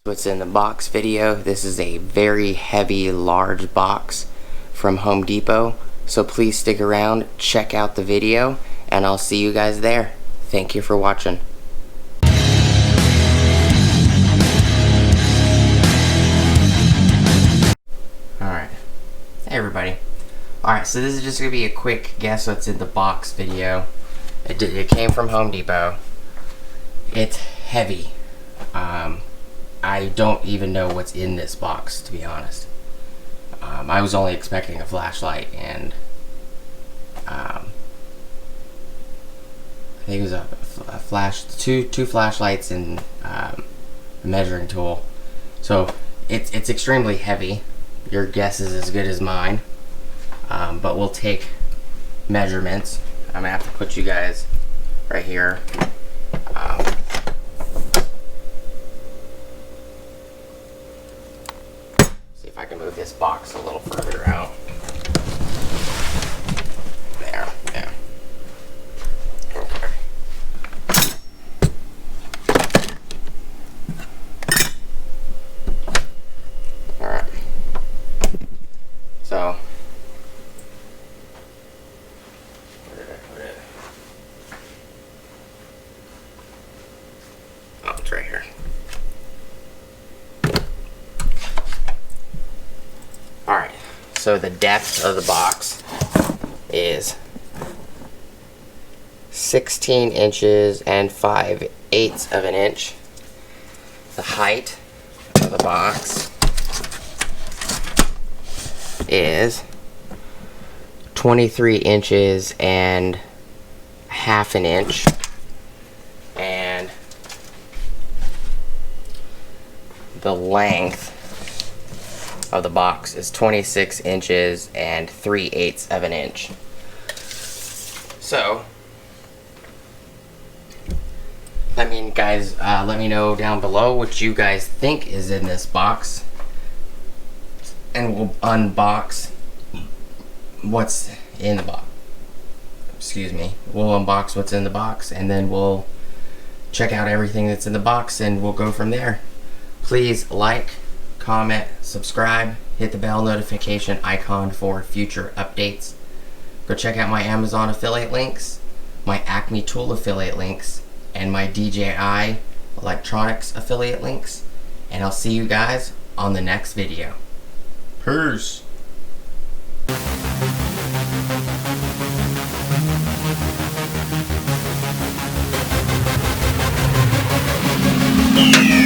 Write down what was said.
What's in the box video. This is a very heavy, large box from Home Depot, so please stick around, check out the video, and I'll see you guys there. Thank you for watching. Alright, hey everybody. Alright, so this is just going to be a quick guess what's in the box video. It came from Home Depot. It's heavy. I don't even know what's in this box, to be honest. I was only expecting a flashlight and I think it was two flashlights and a measuring tool. So it's extremely heavy. Your guess is as good as mine, but we'll take measurements. I'm gonna have to put you guys right here. If I can move this box a little further out. There. Okay. Alright. So, where did I put it? Oh, it's right here. Alright, so the depth of the box is 16 inches and 5/8 of an inch. The height of the box is 23 inches and half an inch. And the length of the box is 26 inches and 3/8 of an inch. So, let me know down below what you guys think is in this box, and we'll unbox what's in the box. Excuse me. We'll unbox what's in the box, and then we'll check out everything that's in the box, and we'll go from there. Please like, comment, subscribe, hit the bell notification icon for future updates. Go check out my Amazon affiliate links, my Acme Tool affiliate links, and my DJI Electronics affiliate links. And I'll see you guys on the next video. Peace. Yeah.